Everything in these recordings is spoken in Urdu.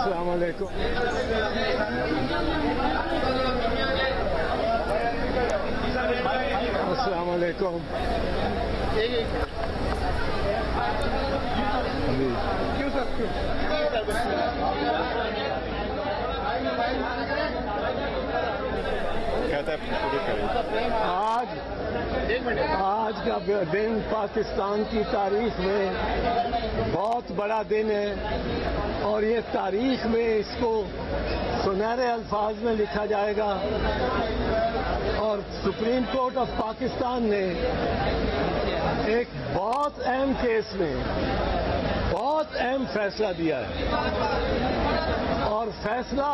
السلام علیکم. السلام علیکم. آج کا دن پاکستان کی تاریخ میں بہت بڑا دن ہے اور یہ تاریخ میں اس کو سنہرے الفاظ میں لکھا جائے گا. اور سپریم کورٹ آف پاکستان نے ایک بہت اہم کیس میں بہت اہم فیصلہ دیا ہے اور فیصلہ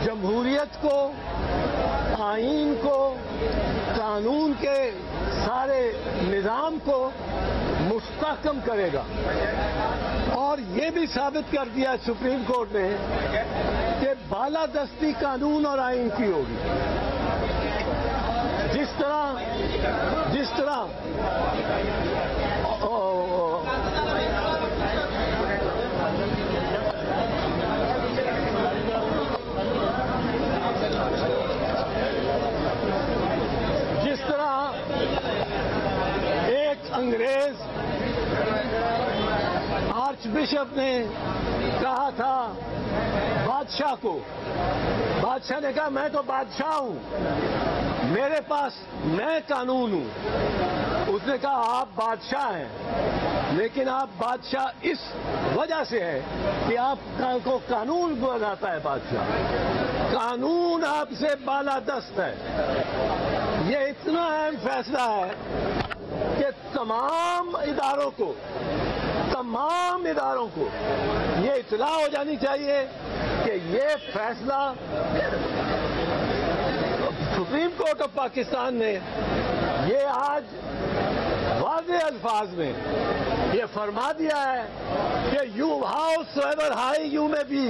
جمہوریت کو، آئین کو، قانون کے سارے نظام کو مستحکم کرے گا. اور یہ بھی ثابت کر دیا سپریم کورٹ نے کہ بالادستی قانون اور آئین کی ہوگی. جس طرح ایک انگریز آرچ بشپ نے کہا تھا بادشاہ کو، بادشاہ نے کہا میں تو بادشاہ ہوں، میرے پاس میں قانون ہوں. اس نے کہا آپ بادشاہ ہیں لیکن آپ بادشاہ اس وجہ سے ہے کہ آپ کو قانون بناتا ہے بادشاہ، قانون آپ سے بالادست ہے. یہ اتنا اہم فیصلہ ہے کہ تمام اداروں کو یہ اطلاع ہو جانی چاہیے کہ یہ فیصلہ سپریم کورٹ آف پاکستان نے یہ آج واضح الفاظ میں یہ فرما دیا ہے کہ howsoever high you may be,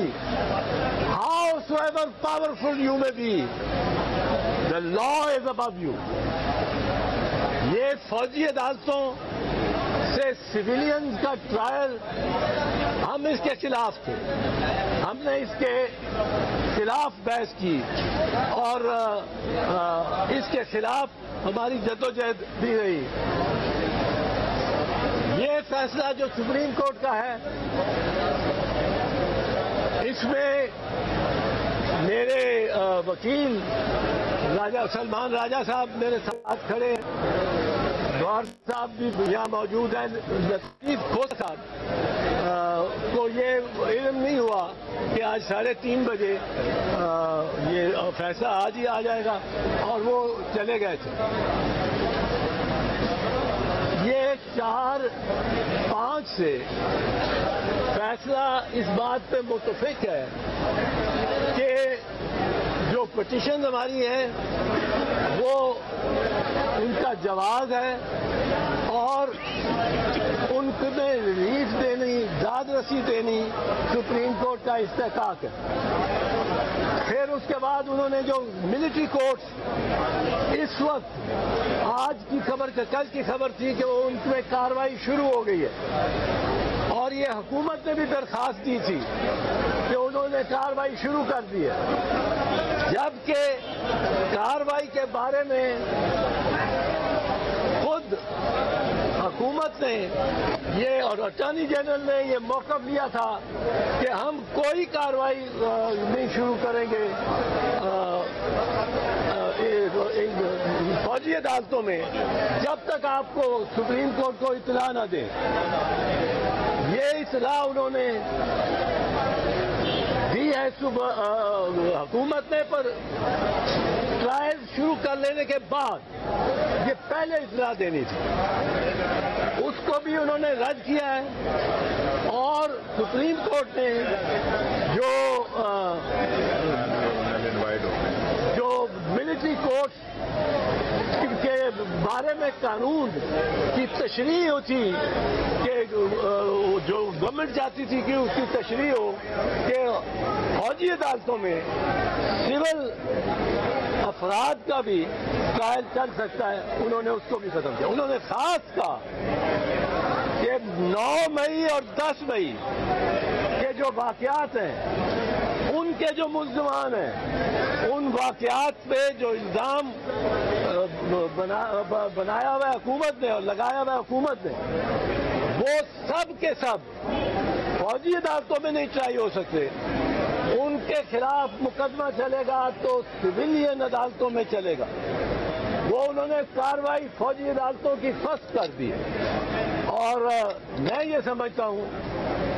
howsoever powerful you may be, the law is above you. یہ فوجی عدالتوں سے سویلینز کا ٹرائل ہم اس کے خلاف تھے، ہم نے اس کے خلاف بحث کی اور اس کے خلاف ہماری جدوجہد بھی رہی. یہ فیصلہ جو سپریم کورٹ کا ہے اس میں میرے وکیل سلمان راجہ صاحب میرے ساتھ کھڑے ہیں، گور صاحب بھی یہاں موجود ہیں. لطیف کھوس صاحب کو یہ علم نہیں ہوا کہ آج 3:30 بجے یہ فیصلہ آج ہی آ جائے گا اور وہ چلے گئے تھے. یہ 4-5 سے فیصلہ اس بات پہ متفق ہے کہ جو پٹیشن ہماری ہے وہ ان کا جواز ہے اور ان کو ریلیف دینی، داد رسی دینی سپریم کورٹ کا استحقاق ہے. پھر اس کے بعد انہوں نے جو ملٹری کورٹس اس وقت آج کی خبر کل کی خبر تھی کہ وہ ان میں کارروائی شروع ہو گئی ہے اور یہ حکومت نے بھی درخواست دی تھی کہ انہوں نے کارروائی شروع کر دی ہے، جبکہ کارروائی کے بارے میں خود حکومت نے یہ اور اٹارنی جنرل نے یہ موقف لیا تھا کہ ہم کوئی کارروائی نہیں شروع کریں گے فوجی عدالتوں میں جب تک آپ کو سپریم کورٹ کو اطلاع نہ دیں. یہ اطلاع انہوں نے دی ہے حکومت نے، پر ٹرائل شروع کر لینے کے بعد یہ پہلے اطلاع دینی تھی، اس کو بھی انہوں نے رد کیا ہے. اور سپریم کورٹ نے جو ملٹری کورٹس کے بارے میں قانون کی تشریح ہوتی کہ جو گورنمنٹ چاہتی تھی کہ اس کی تشریح ہو کہ فوجی عدالتوں میں سول افراد کا بھی ٹرائل چل سکتا ہے، انہوں نے اس کو بھی ختم کیا. انہوں نے خاص کہا کہ 9 مئی اور 10 مئی کے جو واقعات ہیں، ان کے جو ملزمان ہیں، ان واقعات پہ جو الزام بنایا ہوا ہے حکومت نے اور لگایا ہوا ہے حکومت نے، وہ سب کے سب فوجی عدالتوں میں نہیں ٹرائی ہو سکتے. ان کے خلاف مقدمہ چلے گا تو سویلین عدالتوں میں چلے گا. وہ انہوں نے کارروائی فوجی عدالتوں کی فسخ کر دی. اور میں یہ سمجھتا ہوں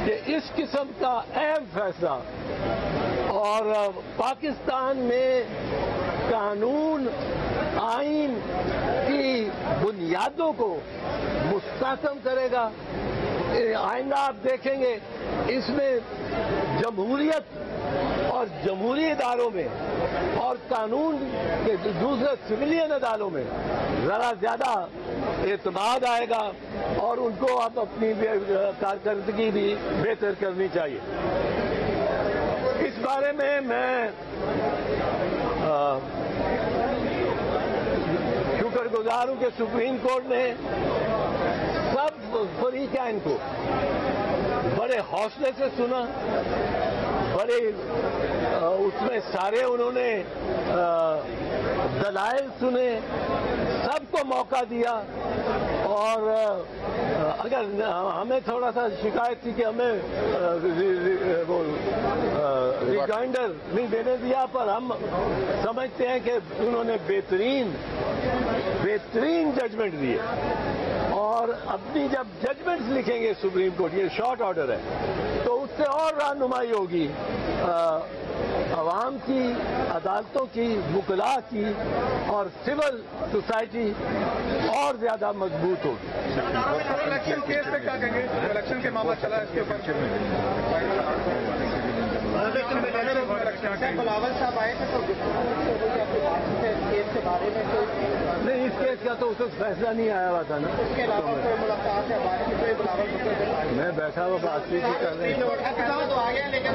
کہ اس قسم کا اہم فیصلہ اور پاکستان میں قانون آئین کی بنیادوں کو مستحکم کرے گا. آئندہ آپ دیکھیں گے اس میں جمہوریت اور جمہوری اداروں میں اور قانون کے دوسرے سویلین اداروں میں ذرا زیادہ اعتماد آئے گا اور ان کو اب اپنی کارکردگی بھی بہتر کرنی چاہیے. اس بارے میں شکر گزار ہوں کہ سپریم کورٹ نے سب فریقین کو بڑے حوصلے سے سنا. بڑے اس میں سارے انہوں نے دلائل سنے، سب کو موقع دیا. اور اگر ہمیں تھوڑا سا شکایت تھی کہ ہمیں ریمائنڈر نہیں دینے دیا، پر ہم سمجھتے ہیں کہ انہوں نے بہترین ججمنٹ دیے. اور اپنی جب ججمنٹس لکھیں گے سپریم کورٹ، یہ شارٹ آرڈر ہے، تو اس سے اور رہنمائی ہوگی عوام کی، عدالتوں کی، وکلاء کی اور سول سوسائٹی اور زیادہ مضبوط ہوگی. الیکشن کیس سے کیا کہیں گے؟ الیکشن کے معاملہ چلا ہے اس کے اوپر. بلاول صاحب آئے تھے تو کیس کے بارے میں نہیں، اس کیس کا تو اس وقت فیصلہ نہیں آیا ہوا تھا نا. اس کے علاوہ کوئی ملاقات ہے بات کی؟ کوئی بلاول میں بیٹھا ہوا بات چیت کر رہے ہیں. تو آ گیا لیکن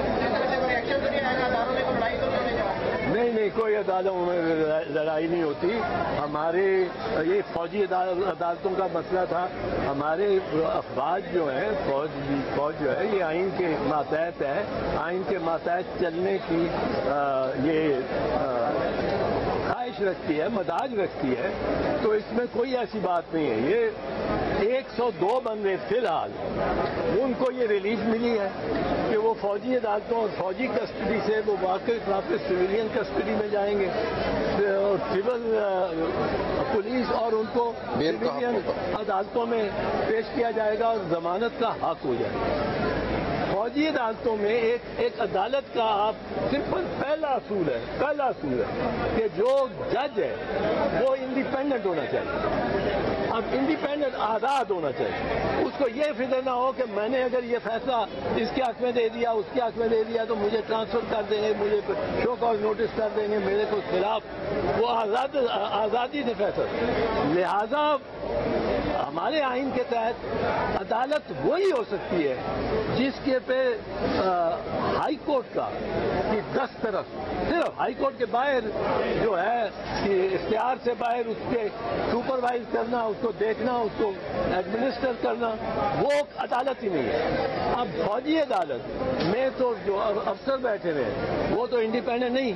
ریئیکشن تو نہیں آیا، اداروں میں کوئی لڑائی تو نہیں جا. نہیں، کوئی عدالتوں میں لڑائی نہیں ہوتی. ہمارے یہ فوجی عدالتوں کا مسئلہ تھا. ہمارے افواج جو ہیں، فوج جو ہے، یہ آئین کے ماتحت ہے. آئین کے ماتحت چلنے کی یہ خواہش رکھتی ہے، مزاج رکھتی ہے. تو اس میں کوئی ایسی بات نہیں ہے. یہ 102 بندے فی الحال ان کو یہ ریلیف ملی ہے کہ وہ فوجی عدالتوں اور فوجی کسٹڈی سے وہ واپس سویلین کسٹڈی میں جائیں گے. سول پولیس اور ان کو سویلین عدالتوں میں پیش کیا جائے گا اور ضمانت کا حق ہو جائے گا. فوجی عدالتوں میں ایک عدالت کا آپ سمپل پہلا اصول ہے کہ جو جج ہے وہ انڈیپینڈنٹ ہونا چاہیے. اب انڈیپینڈنٹ آزاد ہونا چاہیے. اس کو یہ فکر نہ ہو کہ میں نے اگر یہ فیصلہ اس کے حق میں دے دیا، اس کے حق میں دے دیا تو مجھے ٹرانسفر کر دیں گے، مجھے شو کاز نوٹس کر دیں گے میرے کو خلاف. وہ آزادی سے فیصلہ. لہذا ہمارے آئین کے تحت عدالت وہی ہو سکتی ہے جس کے پہ ہائی کورٹ کا کہ دسترس صرف ہائی کورٹ کے باہر جو ہے کہ اختیار سے باہر اس کے سپروائز کرنا، اس کو دیکھنا، اس کو ایڈمنسٹر کرنا، وہ عدالت ہی نہیں ہے. اب فوجی عدالت میں تو جو افسر بیٹھے ہوئے ہیں وہ تو انڈیپینڈنٹ نہیں.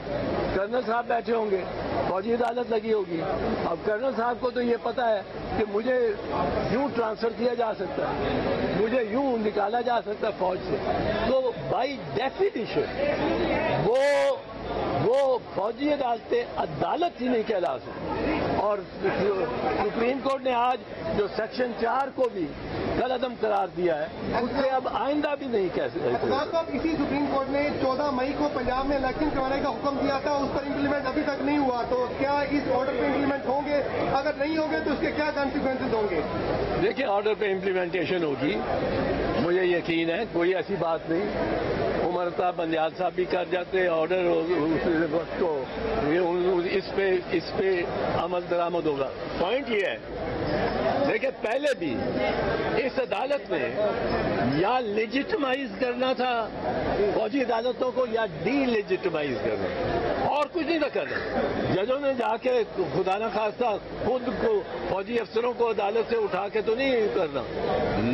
کرنل صاحب بیٹھے ہوں گے، فوجی عدالت لگی ہوگی. اب کرنل صاحب کو تو یہ پتا ہے کہ مجھے یوں ٹرانسفر کیا جا سکتا ہے، مجھے یوں نکالا جا سکتا ہے فوج سے. تو بائی ڈیفینیشن وہ فوجی عدالتیں عدالت ہی نہیں کہلا سکتی. اور سپریم کورٹ نے آج جو سیکشن 4 کو بھی کل عدم قرار دیا ہے، اس سے اب آئندہ بھی نہیں کہہ سکتے. اسی سپریم کورٹ نے 14 مئی کو پنجاب میں الیکشن کروانے کا حکم دیا تھا، اس پر امپلیمنٹ ابھی تک نہیں ہوا. تو کیا اس آرڈر پہ امپلیمنٹ ہوں گے؟ اگر نہیں ہوں گے تو اس کے کیا کانسیکوینسز ہوں گے؟ دیکھیں، آرڈر پہ امپلیمنٹیشن ہوگی، مجھے یقین ہے. کوئی ایسی بات نہیں. عمر صاحب، بندیال صاحب بھی کر جاتے آرڈر، وقت کو اس پہ عمل درآمد ہوگا. پوائنٹ یہ ہے لیکن پہلے بھی اس عدالت میں یا لیجٹمائز کرنا تھا فوجی عدالتوں کو یا ڈی لیجٹمائز کرنا، اور کچھ نہیں تھا کرنا۔ ججوں نے جا کے خدا نہ خواستہ خود کو فوجی افسروں کو عدالت سے اٹھا کے تو نہیں کرنا،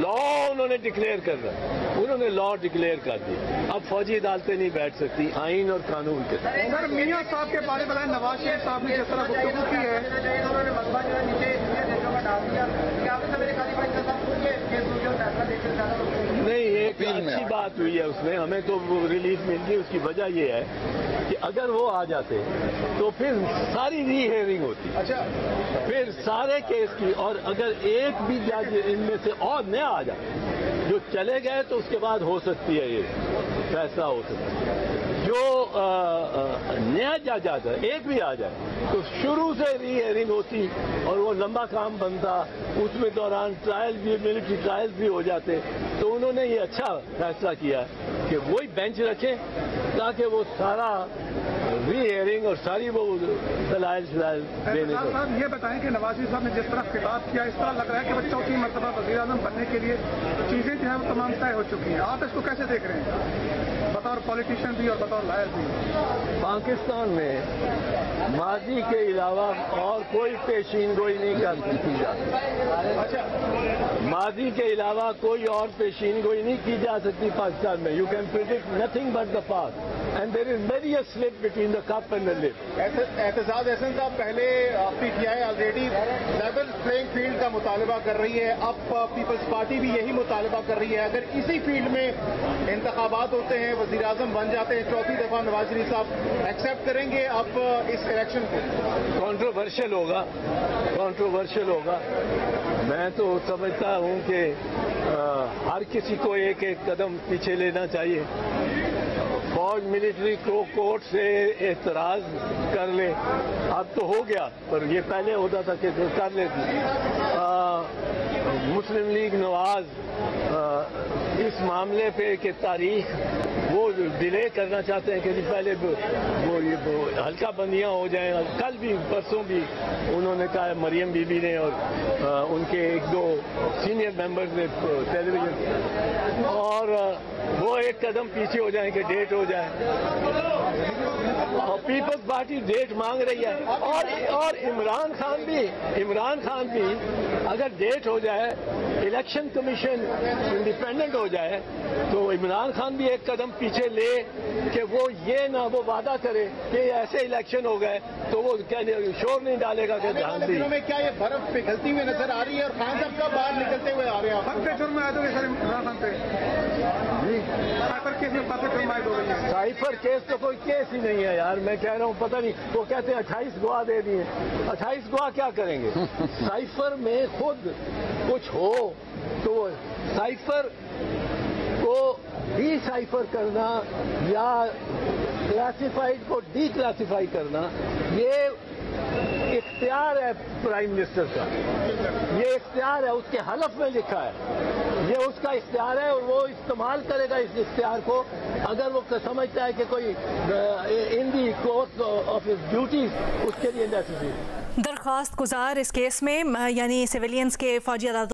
لا انہوں نے ڈکلیئر کرنا، انہوں نے لا ڈکلیئر کر دی۔ اب فوجی عدالتیں نہیں بیٹھ سکتی آئین اور قانون کے ساتھ۔ سر میاں صاحب کے بارے میں نواز شریف صاحب نے جس طرح گفتگو کی ہے، نہیں، ایک اچھی بات ہوئی ہے اس میں، ہمیں تو ریلیف مل گئی۔ اس کی وجہ یہ ہے کہ اگر وہ آ جاتے تو پھر ساری ری ہیئرنگ ہوتی، پھر سارے کیس کی، اور اگر ایک بھی جج ان میں سے اور نیا آ جائے جو چلے گئے تو اس کے بعد ہو سکتی ہے یہ فیصلہ ہو سکتا ہے۔ جو نیا جج آ جائے، ایک بھی آ جائے تو شروع سے ری ہیئرنگ ہوتی اور وہ لمبا کام بنتا، اس میں دوران ٹرائل بھی، ملٹری ٹرائل بھی ہو جاتے۔ تو انہوں نے یہ اچھا فیصلہ کیا کہ وہی بینچ رکھیں تاکہ وہ سارا ری ہیئرنگ اور ساری وہ دلائل دینے کو۔ صاحب یہ بتائیں کہ نواز شریف صاحب نے جس طرح خطاب کیا، اس طرح لگ رہا ہے کہ وہ چوتھی مرتبہ وزیر اعظم بننے کے لیے چیزیں جو ہیں وہ تمام طے ہو چکی ہیں، آپ اس کو کیسے دیکھ رہے ہیں بطور پولیٹیشین بھی اور بطور لائر بھی؟ پاکستان میں ماضی کے علاوہ اور کوئی پیشین گوئی نہیں کی جا سکتی، ماضی کے علاوہ کوئی اور پیشین گوئی نہیں کی جا سکتی پاکستان میں۔ You can predict nothing but the past and there is many a slip between the cup and the lip. Aitzaz Ahsan صاحب، پہلے P T I already level playing field کا مطالبہ کر رہی ہے، اب پیپلز پارٹی بھی یہی مطالبہ کر رہی ہے۔ اگر اسی فیلڈ میں انتخابات ہوتے ہیں، وزیر اعظم بن جاتے ہیں چوتھی دفعہ، نواز شریف صاحب ایکسیپٹ کریں گے اب اس الیکشن کو؟ کنٹروورشل ہوگا۔ میں تو سمجھتا ہوں کہ ہر کسی کو ایک ایک قدم پیچھے لینا چاہیے۔ فوج ملٹری کو کورٹ سے اعتراض کر لے، اب تو ہو گیا، پر یہ پہلے ہوتا تھا کہ کر لیتی۔ مسلم لیگ نواز اس معاملے پہ کہ تاریخ وہ ڈیلے کرنا چاہتے ہیں کہ پہلے وہ ہلکا بندیاں ہو جائیں۔ کل بھی پرسوں بھی انہوں نے کہا، مریم بی بی نے اور ان کے ایک دو سینئر ممبرز نے ٹیلی ویژن، اور وہ ایک قدم پیچھے ہو جائیں کہ ڈیٹ ہو جائے۔ اور پیپلز پارٹی ڈیٹ مانگ رہی ہے، اور عمران خان بھی اگر ڈیٹ ہو جائے، الیکشن کمیشن انڈیپینڈنٹ ہو جائے، تو عمران خان بھی ایک قدم پیچھے لے کہ وہ یہ نہ وہ وعدہ کرے کہ ایسے الیکشن ہو گئے تو وہ شور نہیں ڈالے گا کہ جان دی۔ میں کیا یہ برف پگھلتی ہوئی نظر آ رہی ہے اور خان صاحب کا باہر نکلتے ہوئے آ رہے ہیں؟ ہم پہ جرم عائد ہو گئے سر عمران خان پہ، سائفر کیس میں جرم عائد ہو گئی ہے۔ سائفر کیس تو کوئی کیس ہی نہیں ہے یار، میں کہہ رہا ہوں پتہ نہیں، وہ کہتے ہیں 28 گواہ دے دیے، 28 گواہ کیا کریں گے؟ سائفر میں خود کچھ ہو تو سائفر کو ڈی سائفر کرنا یا کلاسیفائڈ کو ڈی کلاسیفائی کرنا، یہ اختیار ہے پرائم منسٹر کا، یہ اختیار ہے، اس کے حلف میں لکھا ہے، یہ اس کا اختیار ہے اور وہ استعمال کرے گا اس اختیار کو اگر وہ سمجھتا ہے کہ کوئی in the course of his duties اس کے لیے نیسیسری۔ درخواست گزار اس کیس میں یعنی سویلینز کے فوجی عدالتوں